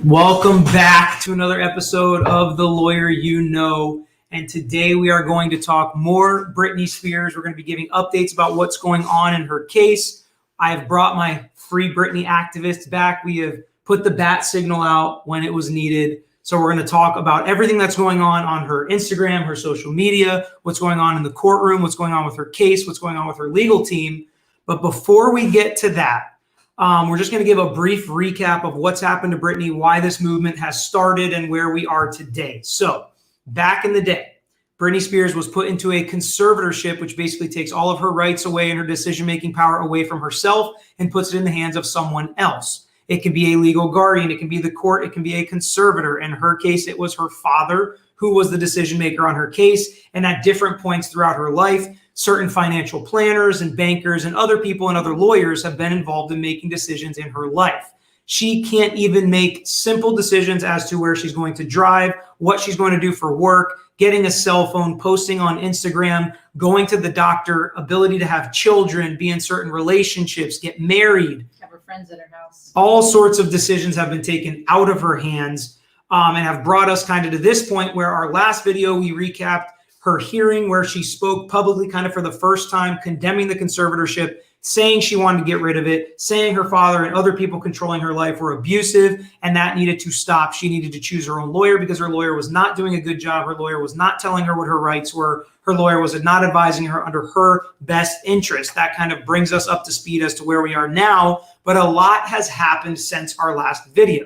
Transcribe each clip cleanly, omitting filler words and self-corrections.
Welcome back to another episode of The Lawyer You Know. And today we are going to talk more Britney Spears. We're going to be giving updates about what's going on in her case. I have brought my Freebritney activists back. We have put the bat signal out when it was needed. So we're going to talk about everything that's going on her Instagram, her social media, what's going on in the courtroom, what's going on with her case, what's going on with her legal team. But before we get to that, we're just going to give a brief recap of what's happened to Britney, why this movement has started, and where we are today. So back in the day, Britney Spears was put into a conservatorship, which basically takes all of her rights away and her decision-making power away from herself and puts it in the hands of someone else. It can be a legal guardian, it can be the court, it can be a conservator. In her case, it was her father who was the decision maker on her case. And at different points throughout her life, certain financial planners and bankers and other people and other lawyers have been involved in making decisions in her life. She can't even make simple decisions as to where she's going to drive, what she's going to do for work, getting a cell phone, posting on Instagram, going to the doctor, ability to have children, be in certain relationships, get married. Have her friends at her house. All sorts of decisions have been taken out of her hands and have brought us kind of to this point where our last video, we recapped her hearing where she spoke publicly kind of for the first time, condemning the conservatorship, saying she wanted to get rid of it, saying her father and other people controlling her life were abusive, and that needed to stop. She needed to choose her own lawyer because her lawyer was not doing a good job. Her lawyer was not telling her what her rights were. Her lawyer was not advising her under her best interest. That kind of brings us up to speed as to where we are now, but a lot has happened since our last video.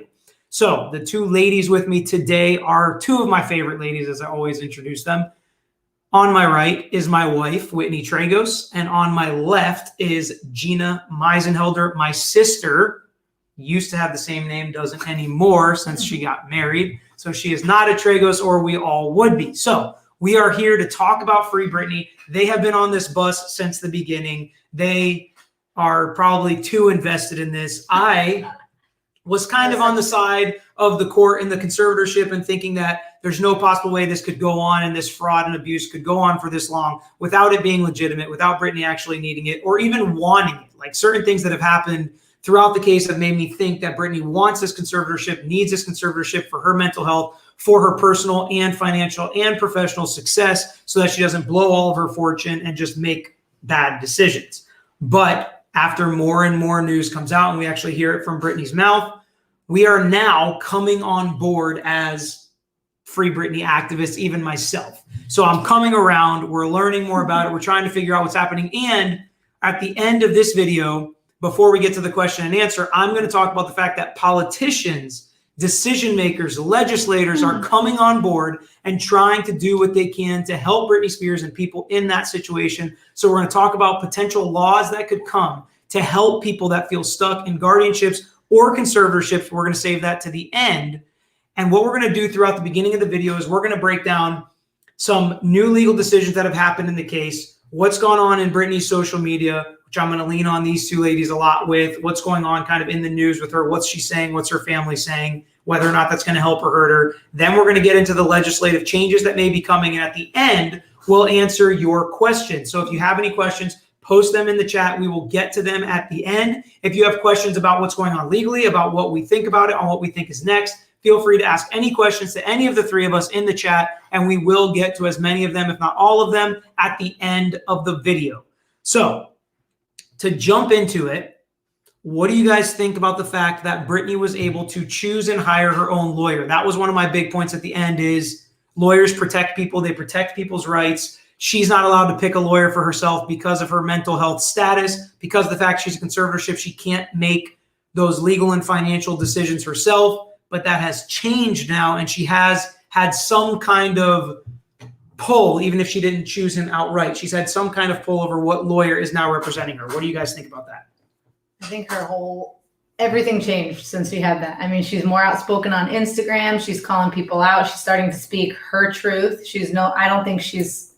So the two ladies with me today are two of my favorite ladies, as I always introduce them. On my right is my wife, Whitney Tragos, and on my left is Gina Misenhelder. My sister used to have the same name, doesn't anymore since she got married. So she is not a Tragos, or we all would be. So we are here to talk about Freebritney. They have been on this bus since the beginning. They are probably too invested in this. I was kind of on the side of the court in the conservatorship and thinking that there's no possible way this could go on and this fraud and abuse could go on for this long without it being legitimate, without Britney actually needing it or even wanting it. Like certain things that have happened throughout the case have made me think that Britney wants this conservatorship, needs this conservatorship for her mental health, for her personal and financial and professional success so that she doesn't blow all of her fortune and just make bad decisions. But after more and more news comes out and we actually hear it from Britney's mouth, we are now coming on board as Freebritney activists, even myself. So I'm coming around. We're learning more about it. We're trying to figure out what's happening. And at the end of this video, before we get to the question and answer, I'm going to talk about the fact that politicians, decision makers, legislators are coming on board and trying to do what they can to help Britney Spears and people in that situation. So we're going to talk about potential laws that could come to help people that feel stuck in guardianships or conservatorships. We're going to save that to the end. And what we're going to do throughout the beginning of the video is we're going to break down some new legal decisions that have happened in the case, what's gone on in Britney's social media, which I'm going to lean on these two ladies a lot with, what's going on kind of in the news with her, what's she saying, what's her family saying, whether or not that's going to help or hurt her. Then we're going to get into the legislative changes that may be coming. And at the end, we'll answer your questions. So if you have any questions, post them in the chat. We will get to them at the end. If you have questions about what's going on legally, about what we think about it, on what we think is next, feel free to ask any questions to any of the three of us in the chat, and we will get to as many of them, if not all of them, at the end of the video. So to jump into it, what do you guys think about the fact that Britney was able to choose and hire her own lawyer? That was one of my big points at the end is lawyers protect people. They protect people's rights. She's not allowed to pick a lawyer for herself because of her mental health status, because of the fact she's a conservatorship. She can't make those legal and financial decisions herself. But that has changed now, and she has had some kind of pull, even if she didn't choose him outright. She's had some kind of pull over what lawyer is now representing her. What do you guys think about that? I think everything changed since she had that. I mean, she's more outspoken on Instagram. She's calling people out. She's starting to speak her truth. I don't think she's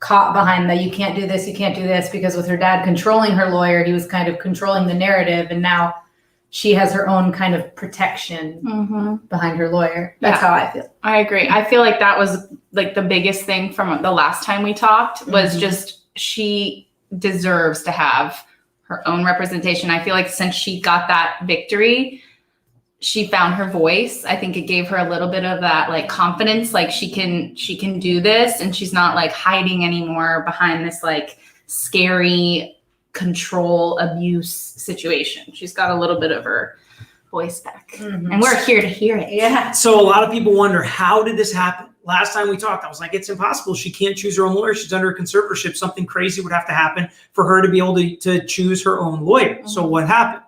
caught behind that you can't do this, you can't do this, because with her dad controlling her lawyer, he was kind of controlling the narrative, and now she has her own kind of protection behind her lawyer. That's how I feel. I agree. I feel like that was like the biggest thing from the last time we talked was just she deserves to have her own representation. I feel like since she got that victory, she found her voice. I think it gave her a little bit of that like confidence, like she can do this, and she's not like hiding anymore behind this like scary control abuse situation. She's got a little bit of her voice back, and we're here to hear it. Yeah. So a lot of people wonder, how did this happen? Last time we talked, I was like, it's impossible. She can't choose her own lawyer. She's under a conservatorship. Something crazy would have to happen for her to be able to choose her own lawyer. So what happened?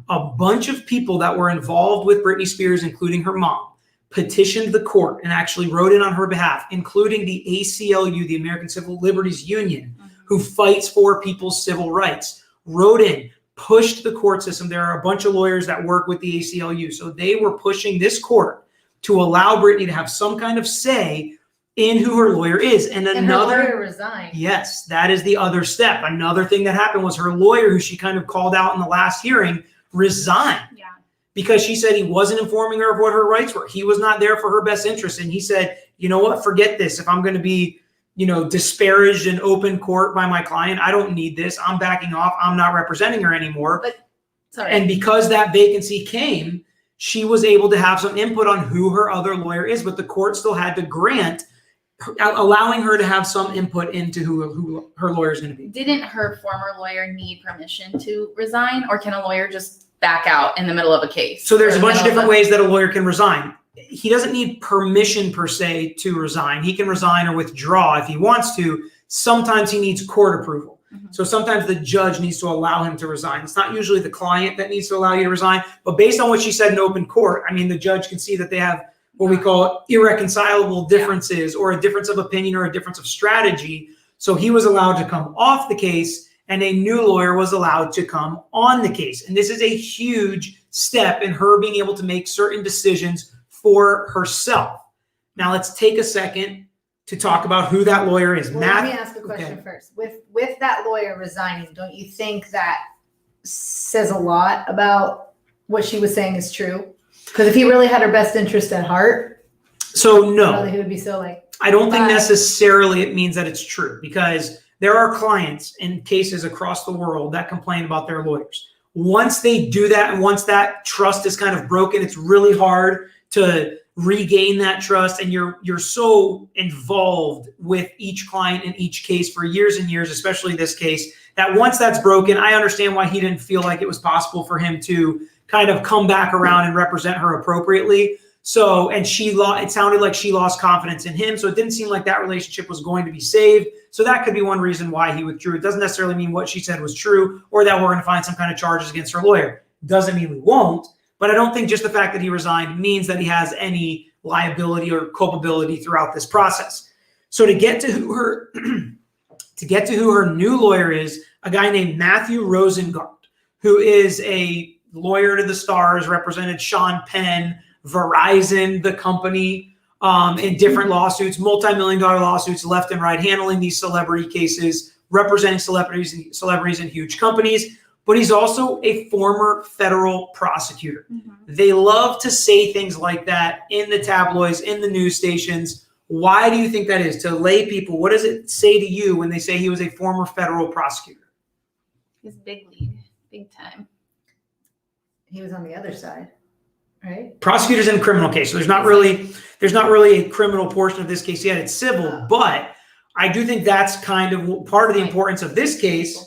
A bunch of people that were involved with Britney Spears, including her mom, petitioned the court and actually wrote in on her behalf, including the ACLU, the American Civil Liberties Union, who fights for people's civil rights, wrote in, pushed the court system. There are a bunch of lawyers that work with the ACLU. So they were pushing this court to allow Britney to have some kind of say in who her lawyer is. And another, her lawyer resigned. Yes, that is the other step. Another thing that happened was her lawyer, who she kind of called out in the last hearing, resigned because she said he wasn't informing her of what her rights were. He was not there for her best interest. And he said, you know what, forget this. If I'm going to be, disparaged in open court by my client, I don't need this. I'm backing off. I'm not representing her anymore. And because that vacancy came, she was able to have some input on who her other lawyer is, but the court still had to grant, allowing her to have some input into who her lawyer is going to be. Didn't her former lawyer need permission to resign, or can a lawyer just back out in the middle of a case? So there's a bunch of different ways that a lawyer can resign. He doesn't need permission per se to resign. He can resign or withdraw if he wants to. Sometimes he needs court approval. So sometimes the judge needs to allow him to resign. It's not usually the client that needs to allow you to resign, but based on what she said in open court, I mean, the judge can see that they have what we call irreconcilable differences or a difference of opinion or a difference of strategy. So he was allowed to come off the case, and a new lawyer was allowed to come on the case. And this is a huge step in her being able to make certain decisions for herself. Now let's take a second to talk about who that lawyer is. Well, let me ask a question first. With that lawyer resigning, don't you think that says a lot about what she was saying is true? Because if he really had her best interest at heart, so no, he would be so like. I don't think necessarily it means that it's true, because there are clients in cases across the world that complain about their lawyers. Once they do that, and once that trust is kind of broken, it's really hard to regain that trust. And you're so involved with each client in each case for years and years, especially this case, that once that's broken, I understand why he didn't feel like it was possible for him to kind of come back around and represent her appropriately. So, and it sounded like she lost confidence in him. So it didn't seem like that relationship was going to be saved. So that could be one reason why he withdrew. It doesn't necessarily mean what she said was true or that we're going to find some kind of charges against her lawyer. Doesn't mean we won't. But I don't think just the fact that he resigned means that he has any liability or culpability throughout this process. So to get to who her new lawyer is, a guy named Matthew Rosengart, who is a lawyer to the stars, represented Sean Penn, Verizon, the company, in different lawsuits, multi-million-dollar lawsuits left and right, handling these celebrity cases, representing celebrities in huge companies. But he's also a former federal prosecutor. They love to say things like that in the tabloids, in the news stations. Why do you think that is? To lay people, what does it say to you when they say he was a former federal prosecutor? He's big league, big time. He was on the other side, right? Prosecutors in a criminal case. So there's not really a criminal portion of this case yet. It's civil, but I do think that's kind of part of the importance of this case.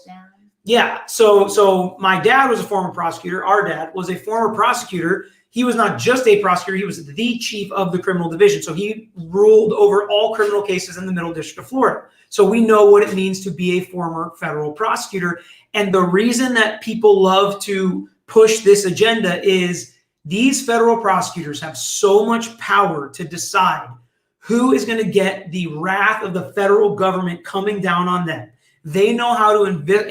Yeah. So my dad was a former prosecutor. Our dad was a former prosecutor. He was not just a prosecutor. He was the chief of the criminal division. So he ruled over all criminal cases in the Middle District of Florida. So we know what it means to be a former federal prosecutor. And the reason that people love to push this agenda is these federal prosecutors have so much power to decide who is going to get the wrath of the federal government coming down on them. They know how to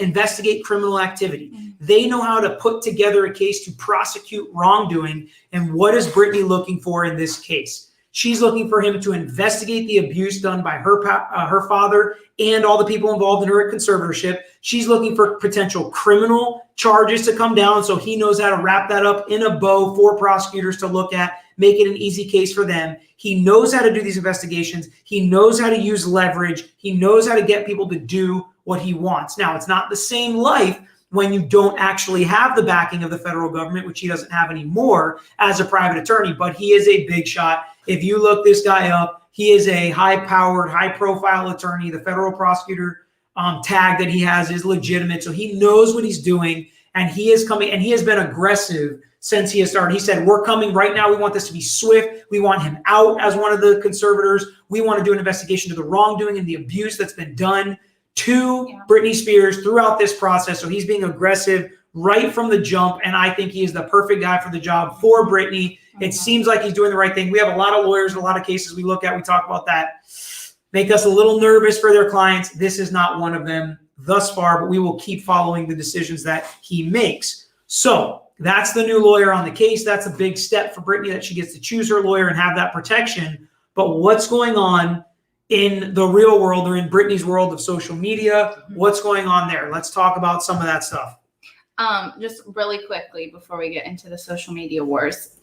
investigate criminal activity. They know how to put together a case to prosecute wrongdoing. And what is Britney looking for in this case? She's looking for him to investigate the abuse done by her father and all the people involved in her conservatorship. She's looking for potential criminal charges to come down, so he knows how to wrap that up in a bow for prosecutors to look at, make it an easy case for them. He knows how to do these investigations. He knows how to use leverage. He knows how to get people to do what he wants. Now, it's not the same life when you don't actually have the backing of the federal government, which he doesn't have anymore as a private attorney. But he is a big shot. If you look this guy up, he is a high-powered, high-profile attorney. The federal prosecutor tag that he has is legitimate. So he knows what he's doing, and he is coming, and he has been aggressive since he has started. He said, we're coming right now. We want this to be swift. We want him out as one of the conservators. We want to do an investigation to the wrongdoing and the abuse that's been done to Britney Spears throughout this process. So he's being aggressive right from the jump, and I think he is the perfect guy for the job for Britney. It seems like he's doing the right thing. We have a lot of lawyers, a lot of cases we look at, we talk about that, make us a little nervous for their clients. This is not one of them thus far, but we will keep following the decisions that he makes. So that's the new lawyer on the case. That's a big step for Britney, that she gets to choose her lawyer and have that protection. But what's going on in the real world, or in Britney's world of social media? What's going on there? Let's talk about some of that stuff. Just really quickly before we get into the social media wars,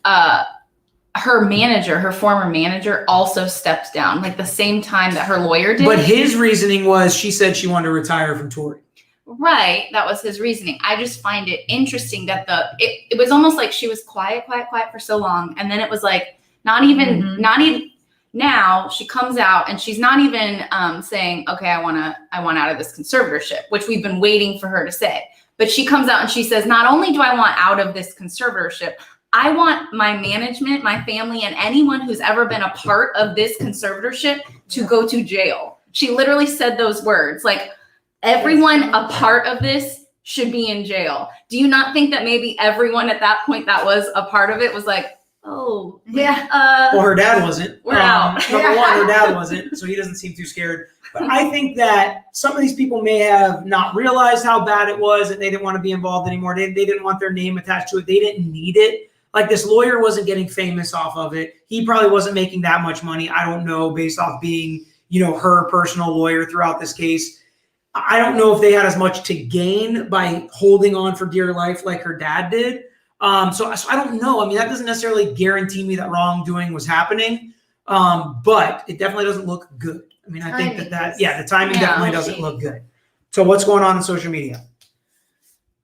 her manager, her former manager, also stepped down like the same time that her lawyer did. But his reasoning was, she said she wanted to retire from touring. Right. That was his reasoning. I just find it interesting that it was almost like she was quiet for so long. And then it was like, not even now she comes out and she's not even saying, okay, I want out of this conservatorship, which we've been waiting for her to say. But she comes out and she says, not only do I want out of this conservatorship, I want my management, my family, and anyone who's ever been a part of this conservatorship to go to jail. She literally said those words, like, everyone a part of this should be in jail. Do you not think that maybe everyone at that point that was a part of it was like, oh, yeah. Well, her dad wasn't. We're out. Number one, her dad wasn't, so he doesn't seem too scared. But I think that some of these people may have not realized how bad it was, and they didn't want to be involved anymore. They didn't want their name attached to it. They didn't need it. Like, this lawyer wasn't getting famous off of it. He probably wasn't making that much money. I don't know, based off being, her personal lawyer throughout this case. I don't know if they had as much to gain by holding on for dear life like her dad did. So I don't know. I mean, that doesn't necessarily guarantee me that wrongdoing was happening, but it definitely doesn't look good. I mean, I think the timing definitely doesn't look good. So what's going on in social media?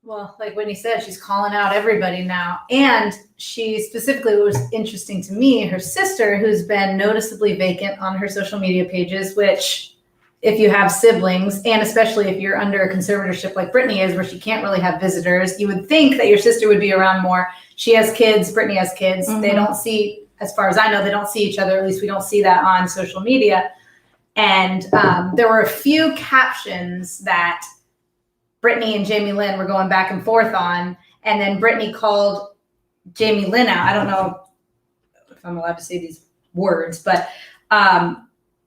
Well, like Whitney said, she's calling out everybody now. And she specifically, what was interesting to me, her sister, who's been noticeably vacant on her social media pages, which, if you have siblings, and especially if you're under a conservatorship like Britney is, where she can't really have visitors, you would think that your sister would be around more. She has kids. Britney has kids. They don't see, as far as I know, they don't see each other. At least we don't see that on social media. And there were a few captions that Britney and Jamie Lynn were going back and forth on. And then Britney called Jamie Lynn out. I don't know if I'm allowed to say these words, but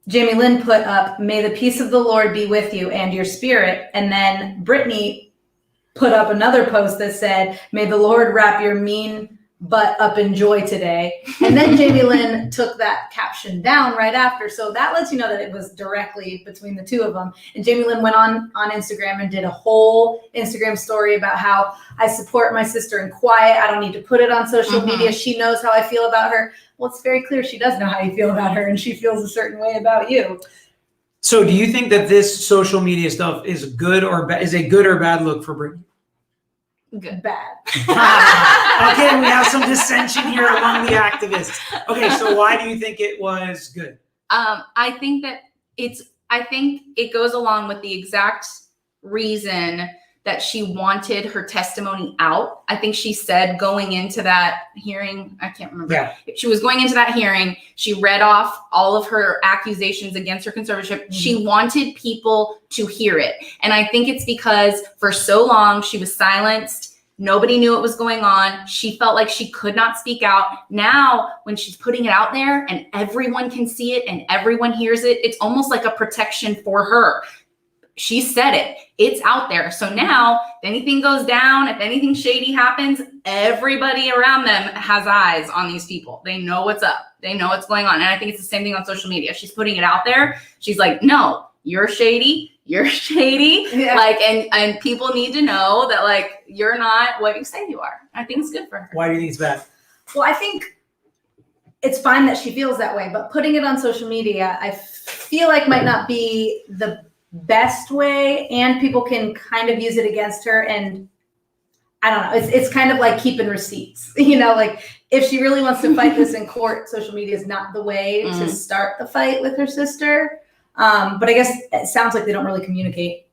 Jamie Lynn put up, "May the peace of the Lord be with you and your spirit." And then Britney put up another post that said, "May the Lord wrap your mean butt up in joy today." And then Jamie Lynn took that caption down right after. So that lets you know that it was directly between the two of them. And Jamie Lynn went on Instagram and did a whole Instagram story about how I support my sister in quiet. I don't need to put it on social media. She knows how I feel about her. Well, it's very clear she does know how you feel about her, and she feels a certain way about you. So do you think that this social media stuff is good or is a good or bad look for Britney? Good. Bad. Okay, we have some dissension here among the activists. Okay, so why do you think it was good? I think it goes along with the exact reason that she wanted her testimony out. I think she said going into that hearing, I can't remember. Yeah. She was going into that hearing. She read off all of her accusations against her conservatorship. She wanted people to hear it. And I think it's because for so long she was silenced. Nobody knew what was going on. She felt like she could not speak out. Now, when she's putting it out there and everyone can see it and everyone hears it, it's almost like a protection for her. She said it. It's out there. So now, if anything goes down, if anything shady happens, everybody around them has eyes on these people. They know what's up. They know what's going on. And I think it's the same thing on social media. She's putting it out there. She's like, no, you're shady. You're shady. Yeah. Like, and people need to know that, like, you're not what you say you are. I think it's good for her. Why do you think it's bad? Well, I think it's fine that she feels that way, but putting it on social media, I feel like might not be the best way, and people can kind of use it against her. And I don't know, it's kind of like keeping receipts, like if she really wants to fight this in court, social media is not the way to start the fight with her sister. But I guess it sounds like they don't really communicate.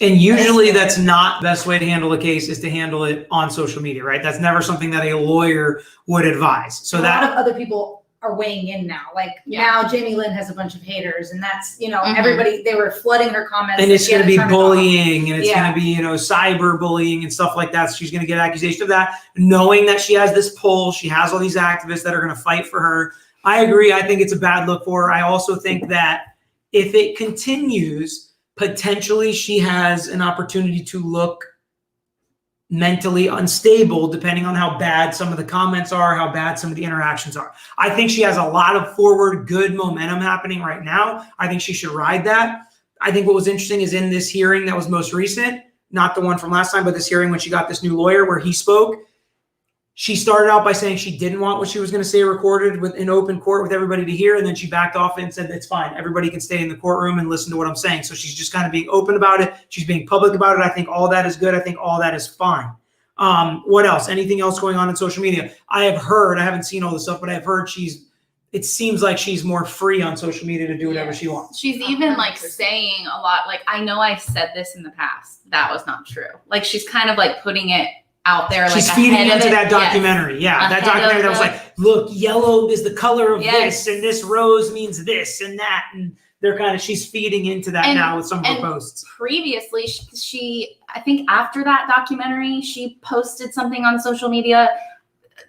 And usually that's not the best way to handle a case, is to handle it on social media, right? That's never something that a lawyer would advise. So a that lot of other people are weighing in now. Now Jamie Lynn has a bunch of haters, and that's, everybody, they were flooding her comments. And it's going to be bullying, and it's going to be, cyber bullying and stuff like that. So she's going to get accusation of that, knowing that she has this pull. She has all these activists that are going to fight for her. I agree. I think it's a bad look for her. I also think that if it continues, potentially she has an opportunity to look mentally unstable, depending on how bad some of the comments are, how bad some of the interactions are. I think she has a lot of forward good momentum happening right now. I think she should ride that. I think what was interesting is in this hearing that was most recent, not the one from last time, but this hearing when she got this new lawyer where he spoke, she started out by saying she didn't want what she was going to say recorded with in open court with everybody to hear. And then she backed off and said, it's fine. Everybody can stay in the courtroom and listen to what I'm saying. So she's just kind of being open about it. She's being public about it. I think all that is good. I think all that is fine. What else? Anything else going on in social media? I have heard, I haven't seen all this stuff, but I've heard it seems like she's more free on social media to do whatever she wants. She's even saying a lot, I know I've said this in the past. That was not true. She's kind of putting it out there. She's feeding into that documentary. Yes. Yeah. That documentary that was look, yellow is the color of this, and this rose means this and that. And she's feeding into that now with some of her posts. Previously, she, I think after that documentary, she posted something on social media,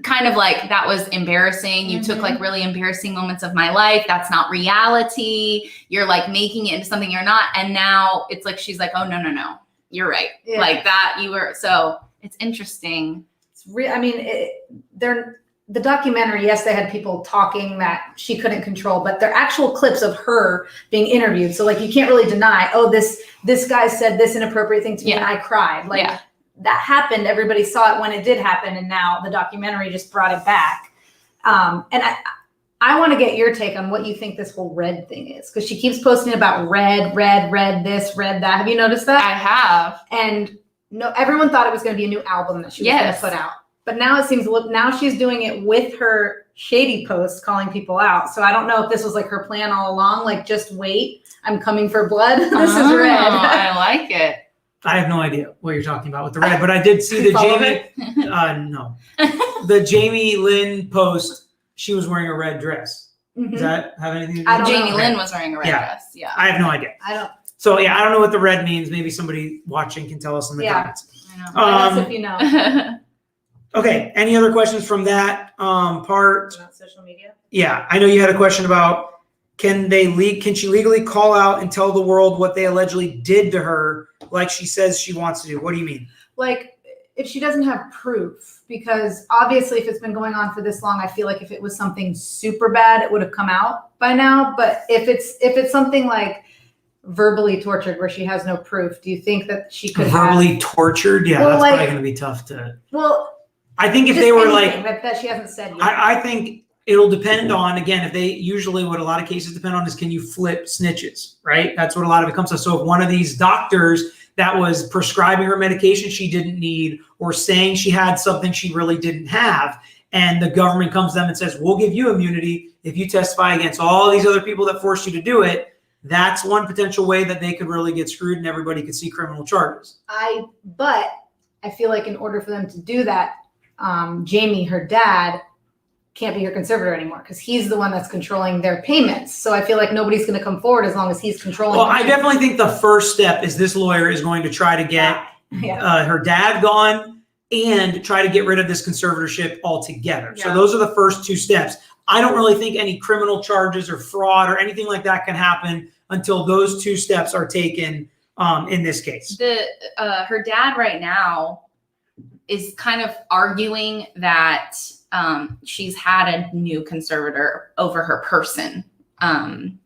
kind of that was embarrassing. You took really embarrassing moments of my life. That's not reality. You're making it into something you're not. And now it's she's oh, no. You're right. Yeah. That you were. So it's interesting. It's the documentary, yes, they had people talking that she couldn't control, but they're actual clips of her being interviewed. So you can't really deny, oh, this guy said this inappropriate thing to me and I cried. That happened. Everybody saw it when it did happen. And now the documentary just brought it back. And I want to get your take on what you think this whole red thing is. Because she keeps posting about red this, red that. Have you noticed that? I have. And no, everyone thought it was going to be a new album that she was going to put out. But now it seems, now she's doing it with her shady posts calling people out. So I don't know if this was her plan all along, just wait, I'm coming for blood. This is red. I like it. I have no idea what you're talking about with the red, but I did see the Jamie, no. The Jamie Lynn post, she was wearing a red dress. Does that have anything to do with it? Jamie Lynn was wearing a red dress. Yeah. I have no idea. I don't. So I don't know what the red means. Maybe somebody watching can tell us in the comments. I know. If you know. Okay. Any other questions from that part? About social media? Yeah. I know you had a question about can she legally call out and tell the world what they allegedly did to her like she says she wants to do? What do you mean? If she doesn't have proof, because obviously if it's been going on for this long, I feel if it was something super bad, it would have come out by now. But if it's something verbally tortured where she has no proof, do you think that she could verbally tortured? Yeah, that's probably going to be tough to. Well, I think if they were that she hasn't said yet. I think it'll depend on, again, if they usually what a lot of cases depend on is can you flip snitches, right? That's what a lot of it comes to. So if one of these doctors that was prescribing her medication she didn't need or saying she had something she really didn't have, and the government comes to them and says, we'll give you immunity if you testify against all these other people that forced you to do it, that's one potential way that they could really get screwed and everybody could see criminal charges. But I feel in order for them to do that, Jamie, her dad, can't be her conservator anymore because he's the one that's controlling their payments. So I feel nobody's going to come forward as long as he's controlling. Well, I definitely think the first step is this lawyer is going to try to get her dad gone and try to get rid of this conservatorship altogether. Yeah. So those are the first two steps. I don't really think any criminal charges or fraud or anything like that can happen until those two steps are taken in this case. Her dad right now is kind of arguing that she's had a new conservator over her person,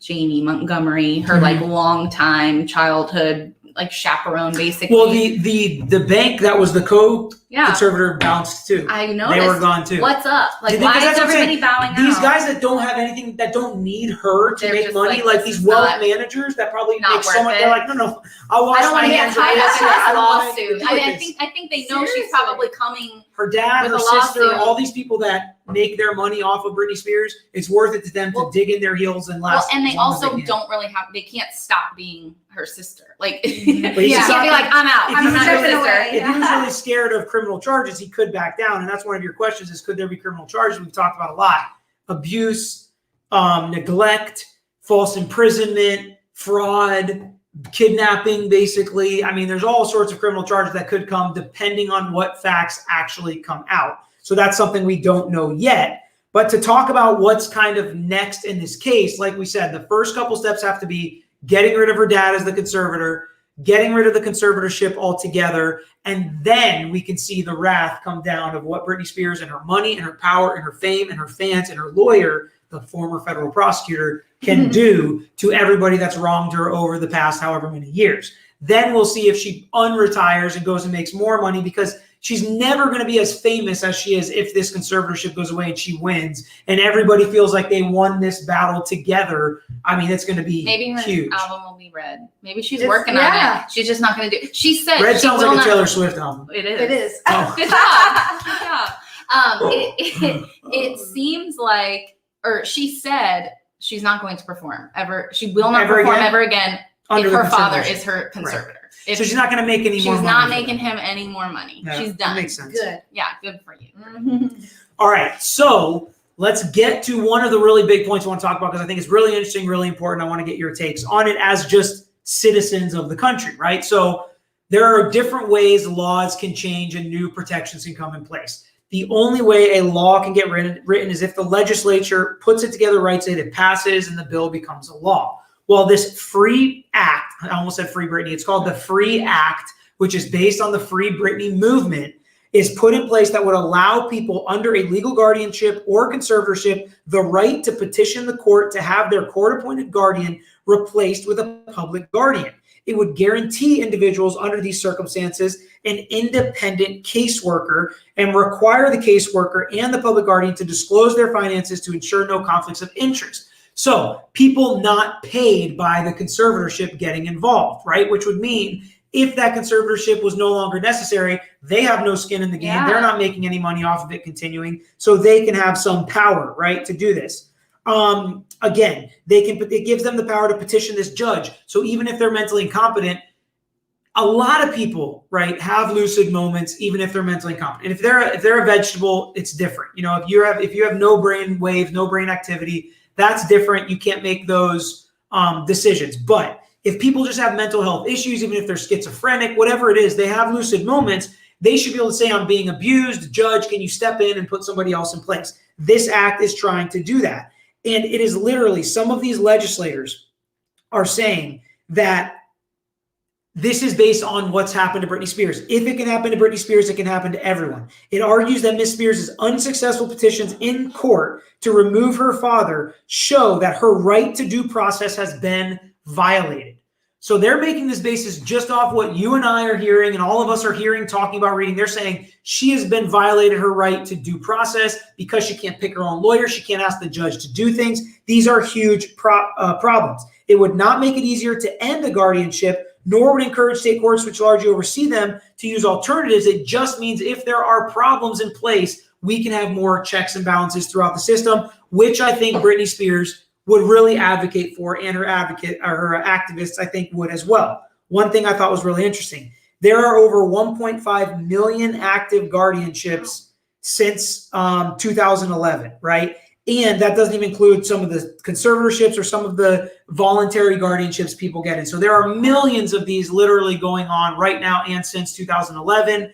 Jamie Montgomery, her longtime childhood like chaperone basically. Well, the bank that was the co-conservator bounced too. I know they were gone too. What's up? Like, Because why is that's what I'm everybody bowing These out? guys that don't have anything, that don't need her to They're make just money, like, like this these is wealth not- managers that probably not make so worth much. it. They're like, no, I'll wash I don't my want to get hands of tied this. up in I this don't want anything lawsuit. to do I mean, with this. I think they know Seriously. she's probably coming. Her dad, with her a sister, lawsuit. all these people that make their money off of Britney Spears, it's worth it to them to dig in their heels and Well, last. and they as long as also can. don't really have. They can't stop being her sister. Like, But he's you can't not- be like, I'm out. if I'm he was not your really- sister. If he was really scared of criminal charges, he could back down. And that's one of your questions: is could there be criminal charges? We've talked about a lot: abuse, neglect, false imprisonment, fraud, kidnapping. Basically, I mean, there's all sorts of criminal charges that could come depending on what facts actually come out. So that's something we don't know yet. But to talk about what's kind of next in this case, like we said, the first couple steps have to be getting rid of her dad as the conservator, getting rid of the conservatorship altogether, and then we can see the wrath come down of what Britney Spears and her money and her power and her fame and her fans and her lawyer, the former federal prosecutor, can do to everybody that's wronged her over the past however many years. Then we'll see if she unretires and goes and makes more money, because she's never going to be as famous as she is if this conservatorship goes away and she wins and everybody feels like they won this battle together. I mean, it's going to be Maybe her huge. album will be Red. Maybe she's It's- working yeah. on it. She's just not going to do. She said Red she sounds will like a not- Taylor Swift album. It is. It is. Oh. Good job. Good job. It seems like, or she said she's not going to perform ever. She will not Ever perform again? ever again Under if the her father conservatorship. is her conservator. If So she's not going to make any more she's money. not for making them. him any more money. Yeah, She's that done. makes sense. Good. Yeah, good for you. All right, so let's get to one of the really big points I want to talk about, because I think it's really interesting, really important. I want to get your takes on it as just citizens of the country, right? So there are different ways laws can change and new protections can come in place. The only way a law can get written is if the legislature puts it together, writes it, it passes, and the bill becomes a law. Well, this Free Act, I almost said Free Britney, it's called the Free Act, which is based on the Free Britney movement, is put in place that would allow people under a legal guardianship or conservatorship the right to petition the court to have their court-appointed guardian replaced with a public guardian. It would guarantee individuals under these circumstances an independent caseworker and require the caseworker and the public guardian to disclose their finances to ensure no conflicts of interest. So people not paid by the conservatorship getting involved, right? Which would mean if that conservatorship was no longer necessary, they have no skin in the game. Yeah. They're not making any money off of it continuing, so they can have some power, right, to do this. Again, it gives them the power to petition this judge. So even if they're mentally incompetent, a lot of people, right, have lucid moments, even if they're mentally incompetent. And if they're a vegetable, it's different. You know, if you have no brain waves, no brain activity, that's different. You can't make those decisions. But if people just have mental health issues, even if they're schizophrenic, whatever it is, they have lucid moments, they should be able to say, I'm being abused. Judge, can you step in and put somebody else in place? This act is trying to do that. And it is literally, some of these legislators are saying that this is based on what's happened to Britney Spears. If it can happen to Britney Spears, it can happen to everyone. It argues that Ms. Spears' unsuccessful petitions in court to remove her father show that her right to due process has been violated. So they're making this basis just off what you and I are hearing and all of us are hearing, talking about, reading. They're saying she has been violated her right to due process because she can't pick her own lawyer. She can't ask the judge to do things. These are huge problems. It would not make it easier to end the guardianship, nor would encourage state courts, which largely oversee them, to use alternatives. It just means if there are problems in place, we can have more checks and balances throughout the system, which I think Britney Spears would really advocate for, and her activists, I think, would as well. One thing I thought was really interesting, there are over 1.5 million active guardianships since 2011, right? And that doesn't even include some of the conservatorships or some of the voluntary guardianships people get in. So there are millions of these literally going on right now and since 2011.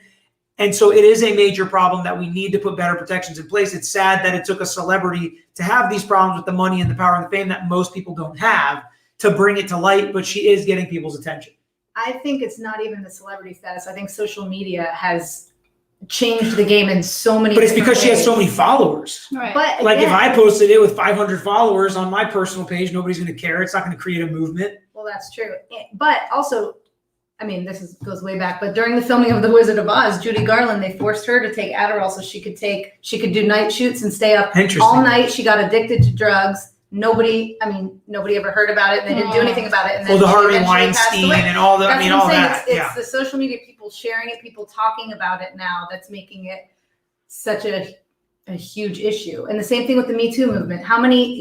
And so it is a major problem that we need to put better protections in place. It's sad that it took a celebrity to have these problems with the money and the power and the fame that most people don't have to bring it to light, but she is getting people's attention. I think it's not even the celebrity status. I think social media has changed the game in so many But it's because she has ways. so many followers. Right. But Like if again, I posted it with 500 followers on my personal page, nobody's going to care. It's not going to create a movement. well, that's true. But also, I mean, goes way back, but during the filming of The Wizard of Oz, Judy Garland, they forced her to take Adderall so she could do night shoots and stay up all night. She got addicted to drugs. Nobody ever heard about it. And they didn't do anything about it. And then the Harvey Weinstein and all the, all that. It's the social media people sharing it, people talking about it now that's making it such a huge issue. And the same thing with the Me Too movement. How many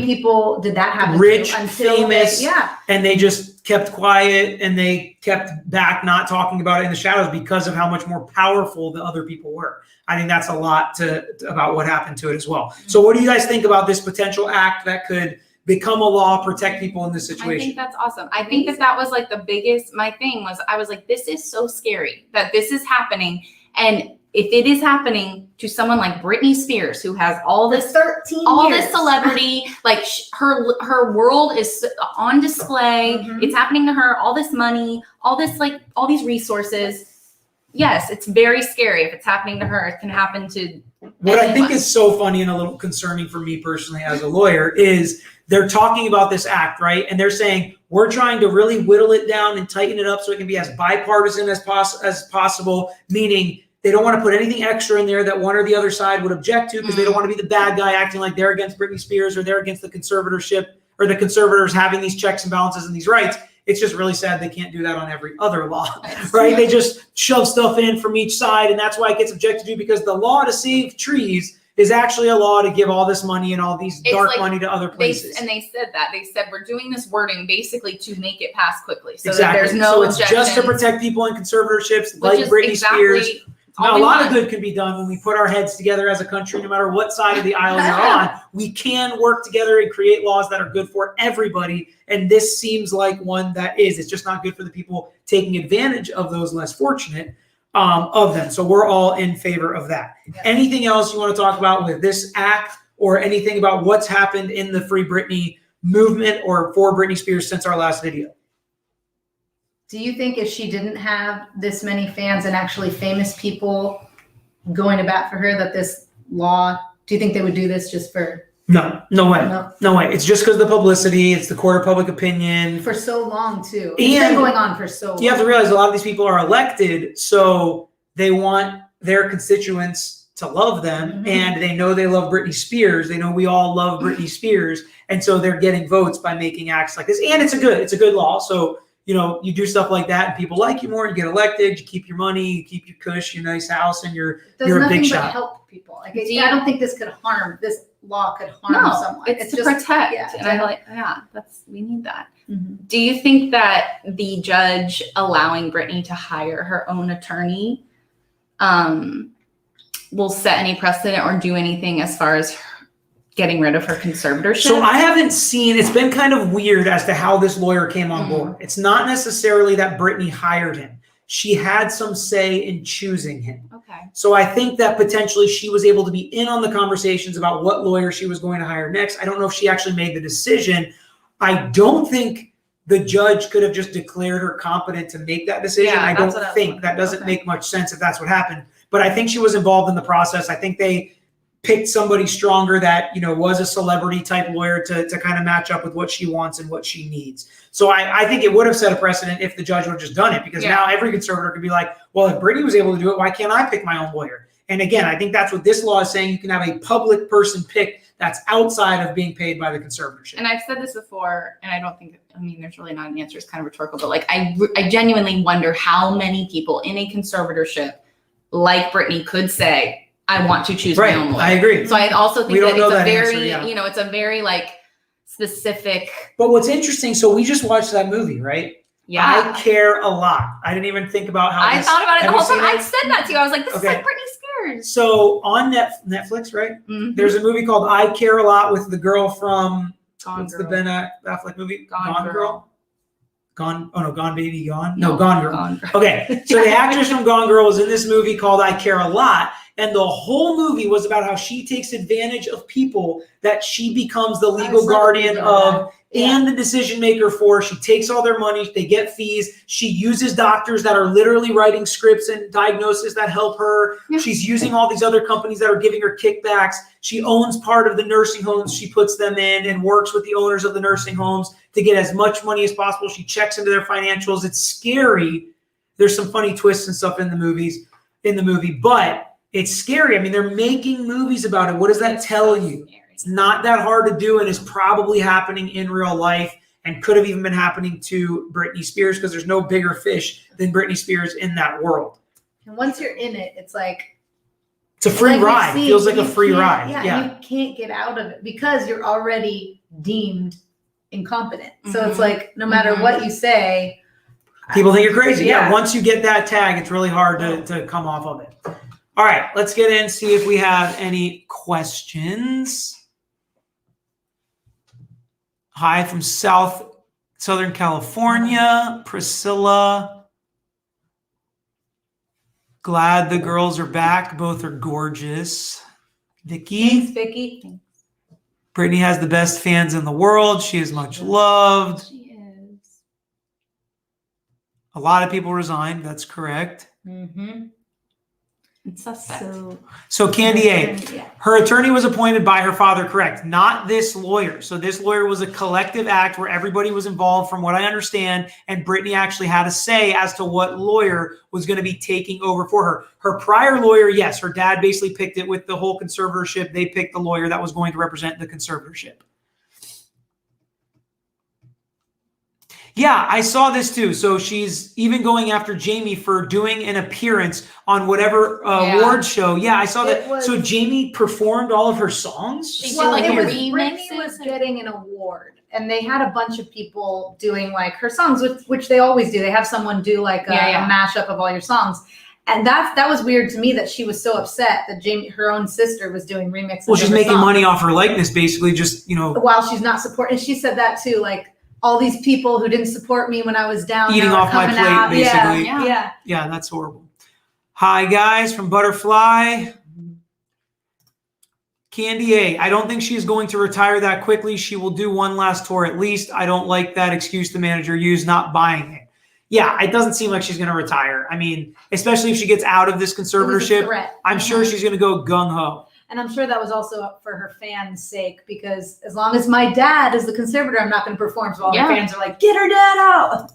people did that happen Rich, to? famous, and they just kept quiet and they kept back, not talking about it in the shadows because of how much more powerful the other people were. I think that's a lot about what happened to it as well. So what do you guys think about this potential act that could become a law, protect people in this situation? I think that's awesome. I think that was like the biggest, my thing was, I was like, this is so scary that this is happening. And if it is happening to someone like Britney Spears, who has all this celebrity, like her world is on display. Mm-hmm. It's happening to her, all this money, all these resources. Yes, it's very scary. If it's happening to her, it can happen to what anyone. I think is so funny and a little concerning for me personally as a lawyer is they're talking about this act, right? And they're saying, we're trying to really whittle it down and tighten it up so it can be as bipartisan as possible, meaning they don't want to put anything extra in there that one or the other side would object to because they don't want to be the bad guy acting like they're against Britney Spears or they're against the conservatorship or the conservators having these checks and balances and these rights. It's just really sad they can't do that on every other law, right? They just shove stuff in from each side, and that's why it gets objected to, because the law to save trees is actually a law to give all this money and all these dark money to other places. They said we're doing this wording basically to make it pass quickly, so that there's no objections. It's just to protect people in conservatorships like Britney Spears. Now, a lot of good can be done when we put our heads together as a country, no matter what side of the aisle you're on. We can work together and create laws that are good for everybody. And this seems like one that is. It's just not good for the people taking advantage of those less fortunate of them. So we're all in favor of that. Yeah. Anything else you want to talk about with this act or anything about what's happened in the Free Britney movement or for Britney Spears since our last video? Do you think if she didn't have this many fans and actually famous people going to bat for her, that this law, do you think they would do this just for? No way. No way. It's just because of the publicity. It's the court of public opinion. For so long, too. It's been going on for so long. You have to realize a lot of these people are elected, so they want their constituents to love them, mm-hmm. and they know they love Britney Spears. They know we all love Britney Spears, and so they're getting votes by making acts like this. And it's a good law, so you do stuff like that and people like you more, you get elected, you keep your money, you keep your cush, your nice house, and you're a big shot. But help people. Like, I don't think this law could harm someone. It's to protect. Yeah, and we need that. Mm-hmm. Do you think that the judge allowing Britney to hire her own attorney will set any precedent or do anything as far as getting rid of her conservatorship? So I haven't seen, it's been kind of weird as to how this lawyer came on board. It's not necessarily that Britney hired him. She had some say in choosing him. Okay. So I think that potentially she was able to be in on the conversations about what lawyer she was going to hire next. I don't know if she actually made the decision. I don't think the judge could have just declared her competent to make that decision. I don't think that doesn't make much sense if that's what happened. But I think she was involved in the process. I think they picked somebody stronger that, was a celebrity type lawyer to kind of match up with what she wants and what she needs. So I think it would have set a precedent if the judge would have just done it, because now every conservator could be like, well, if Britney was able to do it, why can't I pick my own lawyer? And again, I think that's what this law is saying. You can have a public person pick that's outside of being paid by the conservatorship. And I've said this before, and I don't think, there's really not an answer. It's kind of rhetorical, but I genuinely wonder how many people in a conservatorship like Britney could say, I want to choose my own lawyer. I agree. So I also think that it's a very specific. But what's interesting, so we just watched that movie, right? Yeah. I Care a Lot. I didn't even think about how I thought about it the whole time. I said that to you. I was like, this is like Britney Spears. So on Netflix, right? Mm-hmm. There's a movie called I Care a Lot with the girl from the Ben Affleck movie? Gone Girl. Gone Baby Gone? No, Gone Girl. Okay. So the actress from Gone Girl was in this movie called I Care a Lot. And the whole movie was about how she takes advantage of people that she becomes the legal guardian of and the decision maker for. She takes all their money. They get fees. She uses doctors that are literally writing scripts and diagnoses that help her. Yeah. She's using all these other companies that are giving her kickbacks. She owns part of the nursing homes. She puts them in and works with the owners of the nursing homes to get as much money as possible. She checks into their financials. It's scary. There's some funny twists and stuff in the movie, but it's scary. I mean, they're making movies about it. What does that tell you? It's not that hard to do and is probably happening in real life and could have even been happening to Britney Spears because there's no bigger fish than Britney Spears in that world. And once you're in it, it's like... It's a free ride. It feels like a free ride. Yeah, you can't get out of it because you're already deemed incompetent. So it's like, no matter what you say... People think you're crazy. Yeah, once you get that tag, it's really hard to come off of it. All right, let's get in, see if we have any questions. Hi from Southern California, Priscilla. Glad the girls are back. Both are gorgeous. Vicky. Thanks, Vicky. Britney has the best fans in the world. She is much loved. She is. A lot of people resigned. That's correct. It's suspect. So Candy A, her attorney was appointed by her father, correct? Not this lawyer. So this lawyer was a collective act where everybody was involved from what I understand, and Britney actually had a say as to what lawyer was going to be taking over for her. Her prior lawyer, yes, her dad basically picked it with the whole conservatorship. They picked the lawyer that was going to represent the conservatorship. Yeah, I saw this too. So she's even going after Jamie for doing an appearance on whatever award show. Yeah, I saw that. So Jamie performed all of her songs? She did like a remix. Britney was getting an award, and they had a bunch of people doing like her songs, which they always do. They have someone do like a mashup of all your songs. And that was weird to me that she was so upset that Jamie, her own sister, was doing remixes. Well, she's making money off her likeness, basically, just, while she's not supporting. And she said that too, like, all these people who didn't support me when I was down eating off my plate, basically. Yeah, that's horrible. Hi, guys, from Butterfly. Candy A, I don't think she's going to retire that quickly. She will do one last tour at least. I don't like that excuse the manager used, not buying it. Yeah, it doesn't seem like she's going to retire. I mean, especially if she gets out of this conservatorship, I'm sure she's going to go gung-ho. And I'm sure that was also for her fans' sake, because as long as my dad is the conservator, I'm not going to perform. So all her fans are like, get her dad out.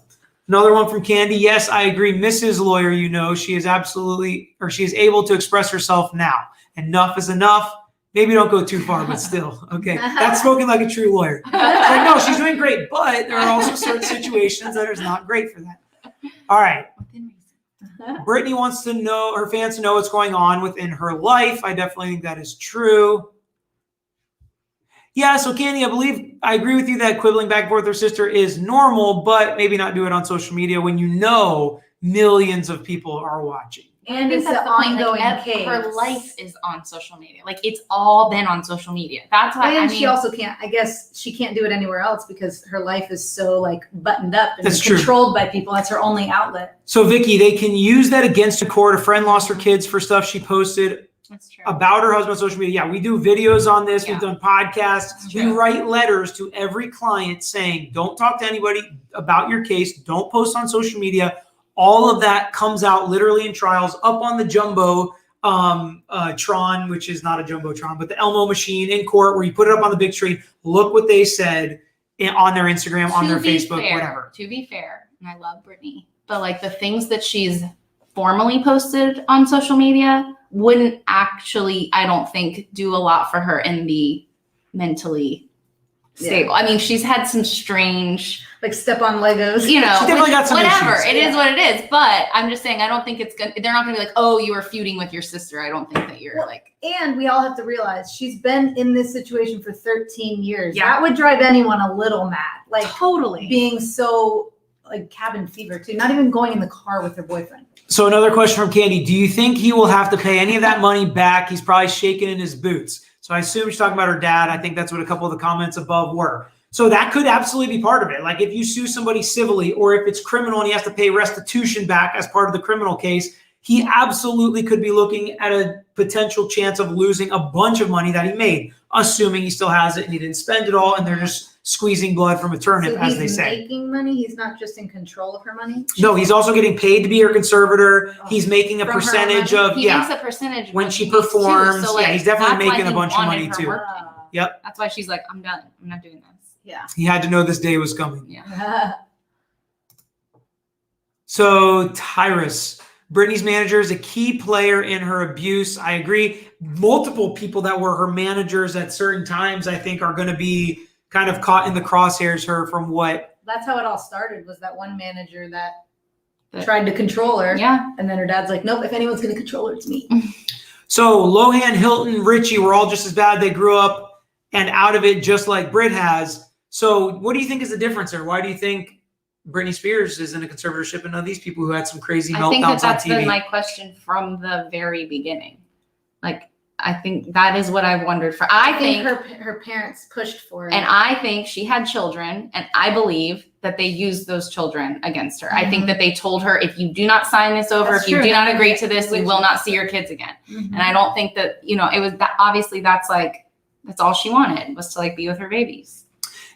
Another one from Candy. Yes, I agree. Mrs. Lawyer, she is she is able to express herself now. Enough is enough. Maybe don't go too far, but still. Okay. That's spoken like a true lawyer. Like, no, she's doing great, but there are also certain situations that are not great for that. All right. Britney wants to know, her fans to know what's going on within her life. I definitely think that is true. Yeah, so Candy, I agree with you that quibbling back and forth with her sister is normal, but maybe not do it on social media when millions of people are watching. And it's the ongoing case. Her life is on social media. Like, it's all been on social media. That's why. And she also can't. I guess she can't do it anywhere else because her life is so like buttoned up and controlled by people. That's her only outlet. So Vicky, they can use that against a court. A friend lost her kids for stuff she posted about her husband on social media. Yeah, we do videos on this. We've done podcasts. We write letters to every client saying, "Don't talk to anybody about your case. Don't post on social media." All of that comes out literally in trials up on the Jumbo Tron, which is not a Jumbotron, but the Elmo machine in court where you put it up on the big screen. Look what they said on their Instagram, on their Facebook, whatever. To be fair, and I love Britney, but like the things that she's formally posted on social media wouldn't actually, I don't think, do a lot for her in the mentally stable. I mean, she's had some strange, like, step on Legos. She definitely got some whatever. issues. It is what it is. But I'm just saying, I don't think they're not gonna be like, oh, you were feuding with your sister. I don't think that you're And we all have to realize she's been in this situation for 13 years. Yeah. That would drive anyone a little mad. Like, totally being so like cabin fever too, not even going in the car with her boyfriend. So another question from Candy. Do you think he will have to pay any of that money back? He's probably shaking in his boots. So I assume she's talking about her dad. I think that's what a couple of the comments above were. So that could absolutely be part of it. Like if you sue somebody civilly or if it's criminal and he has to pay restitution back as part of the criminal case, he absolutely could be looking at a potential chance of losing a bunch of money that he made, assuming he still has it and he didn't spend it all and they're just squeezing blood from a turnip, So as they he's say. making money. He's not just in control of her money. No, he's also getting paid to be her conservator. Oh. He's making a From her percentage money? of, He makes a percentage when what she he makes, too. performs. So, Yeah, he's definitely that's why making a he bunch of wanted money, her too. working. Yep. That's why she's like, I'm done. I'm not doing this. Yeah. He had to know this day was coming. Yeah. So Tyrus, Britney's manager, is a key player in her abuse. I agree. Multiple people that were her managers at certain times, I think, are going to be kind of caught in the crosshairs her from what. That's how it all started, was that one manager that tried to control her. Yeah. And then her dad's like, nope, if anyone's going to control her, it's me. So Lohan, Hilton, Richie were all just as bad. They grew up and out of it just like Brit has. So what do you think is the difference there? Why do you think Britney Spears is in a conservatorship and none of these people who had some crazy I think meltdowns that's on TV? been my question from the very beginning. Like, I think that is what I've wondered for. I think her parents pushed for it. and I think she had children, and I believe that they used those children against her. I think that they told her, if you do not sign this over, That's if you true. do not agree to this, you Which- will not see your kids again. Mhm. And I don't think that, it was that, obviously that's all she wanted, was to like be with her babies.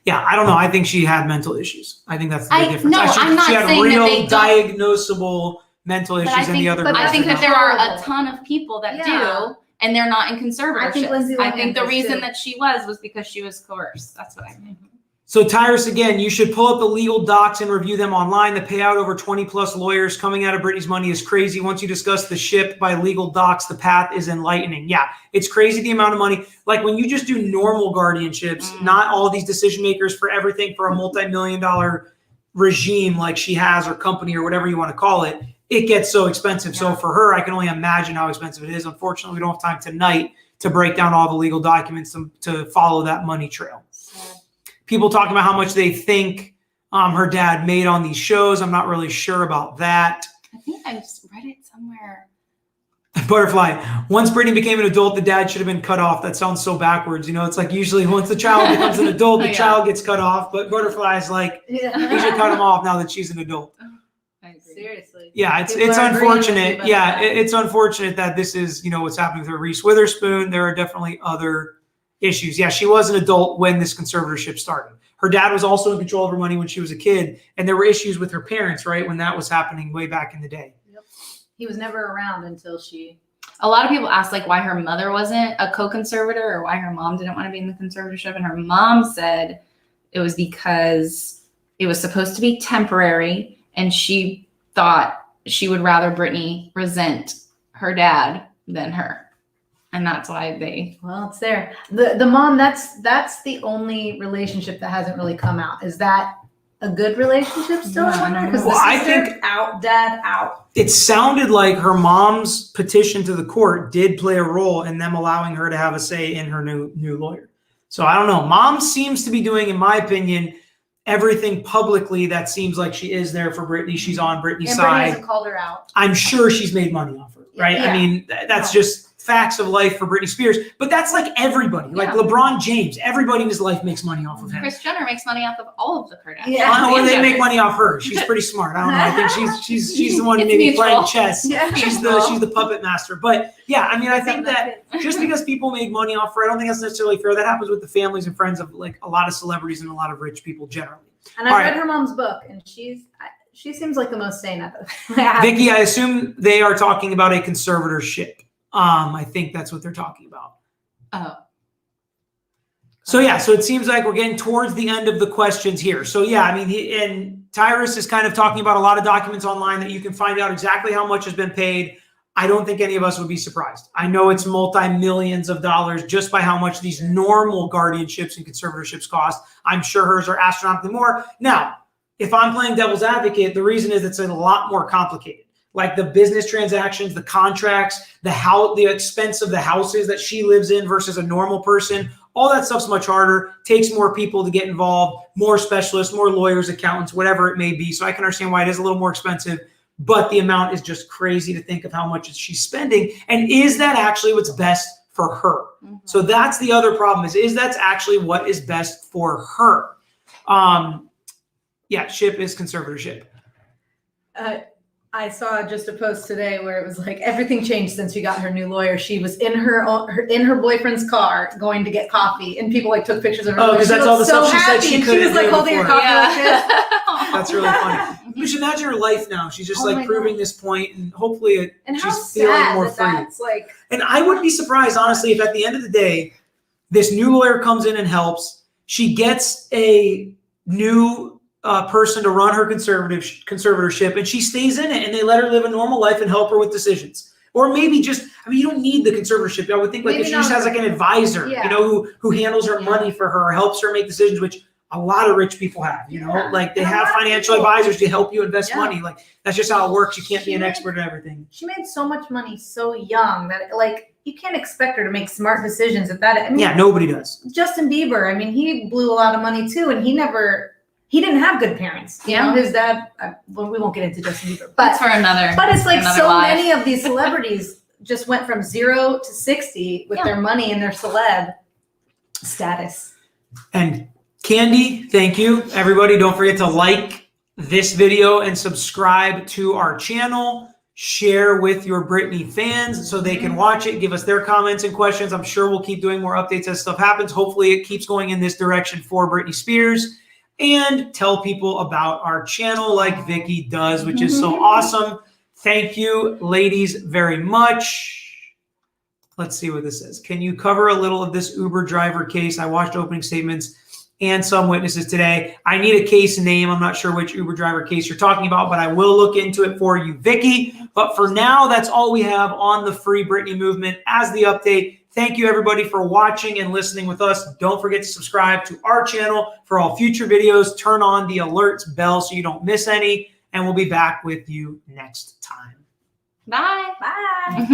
Yeah, I don't know. I think she had mental issues. I think that's the big difference. No, I'm not she had saying that real they don't- diagnosable mental But issues, and the other. but I girls think did that not. there are a Horrible. ton of people that Yeah. do, and they're not in conservatorships. I think Lindsay I Lohan think the does, reason too. that she was because she was coerced. That's what I think. So Tyrus, again, you should pull up the legal docs and review them online. The payout over 20 plus lawyers coming out of Britney's money is crazy. Once you discuss the ship by legal docs, the path is enlightening. Yeah, it's crazy the amount of money. Like when you just do normal guardianships, not all these decision makers for everything for a multi-million-dollar regime like she has, or company, or whatever you want to call it, it gets so expensive. So for her, I can only imagine how expensive it is. Unfortunately, we don't have time tonight to break down all the legal documents to follow that money trail. People talking about how much they think her dad made on these shows. I'm not really sure about that. I think I just read it somewhere. Butterfly. Once Britney became an adult, the dad should have been cut off. That sounds so backwards. It's like usually once the child becomes an adult, the child gets cut off. But Butterfly is like, we should cut him off now that she's an adult. I agree. Seriously. Yeah, it's People are agreeing with unfortunate. you about Yeah, that. it's unfortunate that this is, what's happening with her. Reese Witherspoon. There are definitely other issues. Yeah, she was an adult when this conservatorship started. Her dad was also in control of her money when she was a kid, and there were issues with her parents, right, when that was happening way back in the day. Yep. He was never around until she. A lot of people ask like why her mother wasn't a co-conservator or why her mom didn't want to be in the conservatorship, and her mom said it was because it was supposed to be temporary, and she thought she would rather Britney resent her dad than her. And that's why they. Well, it's there. The mom. That's the only relationship that hasn't really come out. Is that a good relationship still? Yeah, I don't Because know. Well, I the sister think- out, dad out. It sounded like her mom's petition to the court did play a role in them allowing her to have a say in her new lawyer. So I don't know. Mom seems to be doing, in my opinion, everything publicly that seems like she is there for Britney. She's on Britney's And Britney side. hasn't called her out. I'm sure she's made money off her, right? Yeah. I mean, that's just facts of life for Britney Spears. But that's like everybody. Like Yeah. LeBron James, everybody in his life makes money off of him. Kris Jenner makes money off of all of the Kardashians. Yeah. Or And they Jenner. make money off her. She's pretty smart. I don't know. I think she's the one It's maybe mutual. playing chess. Yeah. She's the puppet master. But yeah, I mean, I think that just because people make money off her, I don't think that's necessarily fair. That happens with the families and friends of like a lot of celebrities and a lot of rich people generally. And I All read right. her mom's book, and she seems like the most sane of them. Vicky, I assume they are talking about a conservatorship. I think that's what they're talking about. Oh. So yeah, so it seems like we're getting towards the end of the questions here. So yeah, I mean, and Tyrus is kind of talking about a lot of documents online that you can find out exactly how much has been paid. I don't think any of us would be surprised. I know it's multi-millions of dollars just by how much these normal guardianships and conservatorships cost. I'm sure hers are astronomically more. Now, if I'm playing devil's advocate, the reason is it's a lot more complicated. Like the business transactions, the contracts, the expense of the houses that she lives in versus a normal person. All that stuff's much harder, takes more people to get involved, more specialists, more lawyers, accountants, whatever it may be. So I can understand why it is a little more expensive, but the amount is just crazy to think of how much she's spending. And is that actually what's best for her? Mm-hmm. So that's the other problem is that's actually what is best for her? Yeah, ship is conservatorship. I saw just a post today where it was like everything changed since she got her new lawyer. She was in her boyfriend's car going to get coffee, and people like took pictures of her. Oh, because that's all the stuff she said she couldn't was like do holding her before. coffee like this. That's really funny. You should imagine her life now. She's just Oh my like proving God. this point, and hopefully And how she's feeling sad more that free. that's like. And I wouldn't be surprised, honestly, if at the end of the day, this new lawyer comes in and helps. She gets a new person to run her conservatorship, and she stays in it, and they let her live a normal life and help her with decisions. Or maybe just, I mean, you don't need the conservatorship. I would think like Maybe if she just has like an advisor, Yeah. you know, who handles her money for her, helps her make decisions, which a lot of rich people have, you know, Yeah. like they And a have lot of financial people- advisors to help you invest Yeah. money. Like that's just how it works. You can't be an She expert in everything. She made so much money so young that like you can't expect her to make smart decisions at that. I mean, Yeah, nobody does. Justin Bieber, I mean, he blew a lot of money too, and he didn't have good parents. You know, his dad. Well, we won't get into Justin Bieber, but That's for another. But it's like another so live. many of these celebrities just went from 0 to 60 with their money and their celeb status. And Candy, thank you. Everybody, don't forget to like this video and subscribe to our channel. Share with your Britney fans so they can watch it, give us their comments and questions. I'm sure we'll keep doing more updates as stuff happens. Hopefully it keeps going in this direction for Britney Spears. And tell people about our channel like Vicky does, which is so awesome. Thank you, ladies, very much. Let's see what this is. Can you cover a little of this Uber driver case? I watched opening statements and some witnesses today. I need a case name. I'm not sure which Uber driver case you're talking about, but I will look into it for you, Vicky. But for now, that's all we have on the Free Britney movement as the update. Thank you, everybody, for watching and listening with us. Don't forget to subscribe to our channel for all future videos. Turn on the alerts bell so you don't miss any, and we'll be back with you next time. Bye. Bye.